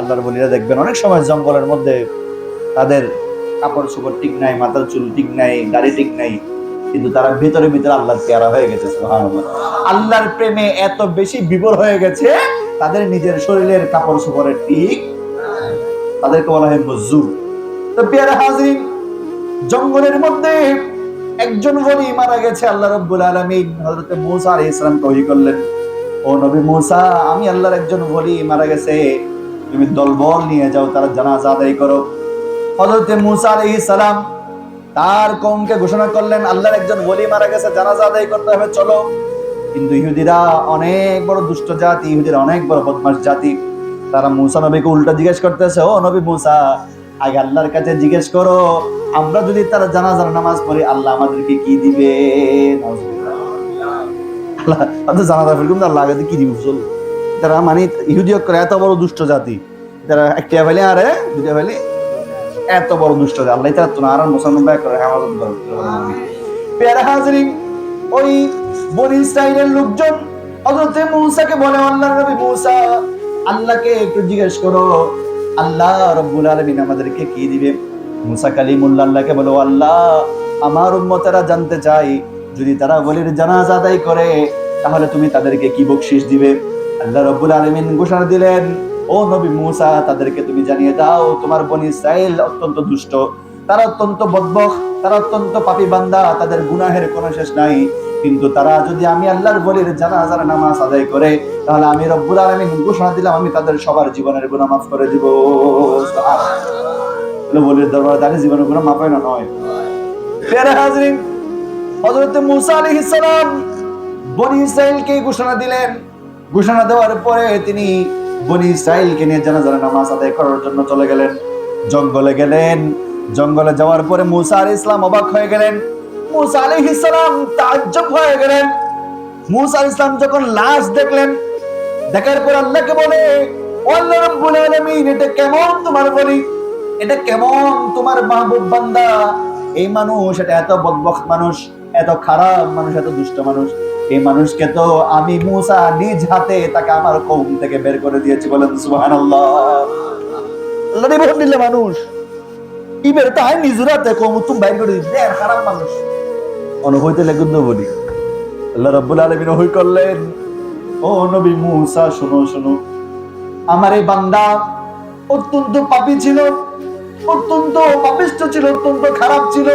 আল্লাহর বলিরা দেখবেন অনেক সময় জঙ্গলের মধ্যে তাদের কাপড় চোপড় ঠিক নাই, মাথার চুল ঠিক নাই, দাড়ি ঠিক নাই, কিন্তু তারা ভিতরে ভিতরে আল্লাহর পেয়ারা হয়ে গেছে। সুবহানাল্লাহ। আল্লাহর প্রেমে এত বেশি বিভোর হয়ে গেছে, তাদের নিজের শরীরের কাপড় চোপড়ের ঠিক, তাদেরকে বলা হয় মজজুব। তো পেয়ারা হাজির, জঙ্গলের মধ্যে একজন ওলি মারা গেছে। আল্লাহ রাব্বুল আলামিন হযরত মূসা আলাইহিস সালামকে ওহী করলেন, ও নবী মূসা, আমি আল্লাহর একজন ওলি মারা গেছে, তুমি দলবল নিয়ে যাও, তার জানাজা আদায় করো। হযরত মূসা আলাইহিস সালাম তার কওমকে ঘোষণা করলেন, আল্লাহর একজন ওলি মারা গেছে, জানাজা আদায় করতে হবে, চলো। কিন্তু ইহুদিরা অনেক বড় দুষ্ট জাতি, ইহুদিরা অনেক বড় বদমাশ জাতি। তারা মূসা নবীকে উল্টা জিজ্ঞেস করতেছে, ও নবী মূসা, আগে আল্লাহর কাছে জিজ্ঞেস করো, আমরা যদি তার জানাজার নামাজ পড়ি আল্লাহ আমাদেরকে কি দিবে? আল্লাহ জানাজা পড়ি কিন্তু আল্লাহ আগে কি দিবে? বুঝল, তারা মানে ইহুদি করে এত বড় দুষ্ট জাতি, তারা একটা ফেলে আরে দুইটা ফেলে, এত বড় দুষ্ট জাতি। আল্লাহ তারা তো আর মুসলমান ভাই করে হেফাজত করে। পেয়ারা হাজরিন, ওই বনি ইসরাইলের লোকজন হযরত মূসাকে বলে, আল্লাহর নবী মূসা, আল্লাহকে একটু জিজ্ঞেস করো আল্লাহ রাব্বুল আলামিন আমাদেরকে কি দিবে? মূসা কালিমুল্লাহ আল্লাহকে বলো, আল্লাহ আমার উম্মতেরা জানতে চাই, যদি তারা ওলির জানাজা আদায় করে তাহলে তুমি তাদেরকে কি বকশিশ দিবে? আল্লাহ রাব্বুল আলামিন ঘোষণা দিলেন, ও নবী মূসা, তাদেরকে তুমি জানিয়ে দাও তোমার বনি ইসরাইল অত্যন্ত দুষ্ট, তারা অত্যন্ত বদবখ, তারা অত্যন্ত পাপী বান্দা, তাদের গুনাহের কোনো শেষ নাই, কিন্তু তারা যদি আমি আল্লাহর ওলির জানাজার নামাজ আদায় করে তাহলে আমি রব্বুল আলামিন ঘোষণা দিলাম আমি তাদের সবার জীবনের গুনাহ মাফ করে দিব। সুবহানাল্লাহ। ওলির দরবারে তাদের জীবনের গুনাহ মাফ হয় না? নয়। প্রিয় হাজরিন, হযরত মূসা আলাইহিস সালাম বনি ইসরাইলকে ঘোষণা দিলেন। ঘোষণা দেওয়ার পরে তিনি বনি ইসরাইলকে নিয়ে জানাজার নামাজ আদায় করার জন্য চলে গেলেন, জঙ্গলে গেলেন। জঙ্গলে যাওয়ার পরে মূসা আলাইহিস সালাম অবাক হয়ে গেলেন, মূসা আলাইহিস সালাম তাজ্জব হয়ে গেলেন। মূসা আলাইহিস সালাম যখন লাশ দেখলেন, দেখার পর আল্লাহকে বলে, ও আল্লাহ রাব্বুল আলামিন, এটা কেমন তোমার বলি, এটা কেমন তোমার মাহবুব বান্দা? এই মানুষ, এটা এত বদবখত মানুষ, এত খারাপ মানুষ, এত দুষ্ট মানুষ, এই মানুষকে তো আমি মূসা নিজ হাতে তাকে আমার কওম থেকে বের করে দিয়েছি। বলেন সুবহানাল্লাহ। আল্লাহ বের দিলে মানুষ ইবের তাই নিজ হাতে কওম তুমি বের করে দিতে, খারাপ মানুষ অনুভূতি লেগুন্দ বলি। আল্লাহ রাব্বুল আলামিন ওহী করলেন, ও নবী মূসা, শুনো শুনো, আমার এই বান্দা অত্যন্ত পাপী ছিল, অত্যন্ত পাপিষ্ঠ ছিল, অত্যন্ত খারাপ ছিল,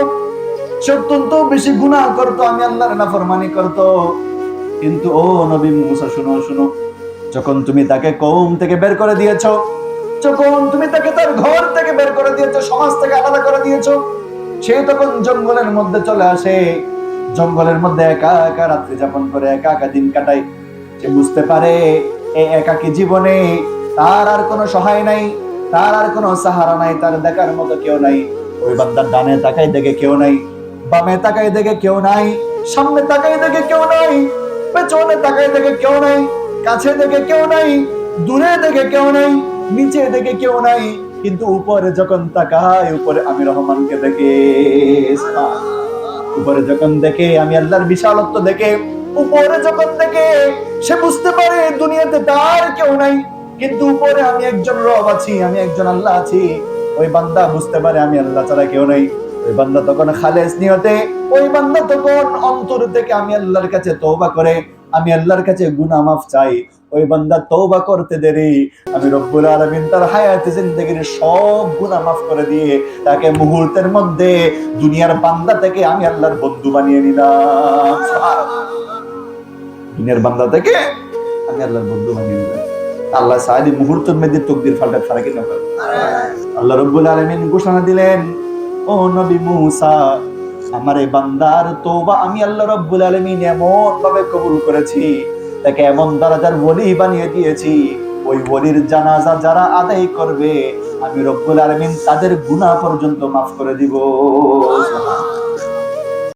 সে অত্যন্ত বেশি গুনাহ করতো, আমি আল্লাহর নাফরমানি করতো। কিন্তু ও নবী মূসা, শুনো শুনো, যখন তুমি তাকে কওম থেকে বের করে দিয়েছো, যখন তুমি তাকে তার ঘর থেকে বের করে দিয়েছো, সমাজ থেকে আলাদা করে দিয়েছো, সে তখন জঙ্গলের মধ্যে চলে আসে, জঙ্গলের মধ্যে একা একা রাত্রি যাপন করে, একা একা দিন কাটায়। সে বুঝতে পারে এই একাকী জীবনে তার আর কোনো সহায় নাই, তার আর কোনো সাহারা নাই, তার দেখার মতো কেউ নাই। ওই বান্দার ডানে তাকাই দেখে কেউ নাই, বামে তাকাই দেখে কেউ নাই, সামনে তাকাই দেখে কেউ নাই, পেছনে তাকাই দেখে কেউ নাই, কাছে দেখে কেউ নাই, দূরে দেখে কেউ নাই, নিচে দেখে কেউ নাই, কিন্তু উপরে যখন তাকায়, উপরে আমি রহমানকে দেখে। উপরে যখন দেখে আমি আল্লাহর বিশালত্ব দেখে, উপরে যখন দেখে সে বুঝতে পারে দুনিয়াতে তার কেউ নাই, কিন্তু উপরে আমি একজন রব আছি, আমি একজন আল্লাহ আছি। ওই বান্দা বুঝতে পারে আমি আল্লাহ ছাড়া কেউ নাই। ওই বান্দা তখন খালেস নিয়তে, ওই বান্দা তখন অন্তর থেকে আমি আল্লাহর কাছে তওবা করে, আমি আল্লাহর কাছে গুনাহ মাফ চাই। ওই বান্দা তওবা করতে দেরি, আমি রব্বুল আলামিন তার হায়াতে জিন্দেগির সব গুনাহ মাফ করে দিয়ে তাকে মুহূর্তের মধ্যে দুনিয়ার বান্দা থেকে আমি আল্লাহর বন্ধু বানিয়ে নিলাম। সুবহানাল্লাহ। দুনিয়ার বান্দা থেকে আমি আল্লাহর বন্ধু বানিয়ে নিলাম। আল্লাহ সাইদি মুহূর্তের মধ্যে তকদির পাল্টা ছাড়া কি না পারে? আল্লাহ রাব্বুল আলামিন ঘোষণা দিলেন, ও নবী মূসা, আমার এই বান্দার তওবা আমি আল্লাহ রাব্বুল আলামিন এমন ভাবে কবুল করেছি, তাকে এমন দরজার ওলি বানিয়ে দিয়েছি, ওই ওলির জানাজা যারা আদায় করবে আমি রব্বুল আলামিন তাদের গুনাহ পর্যন্ত মাফ করে দিব।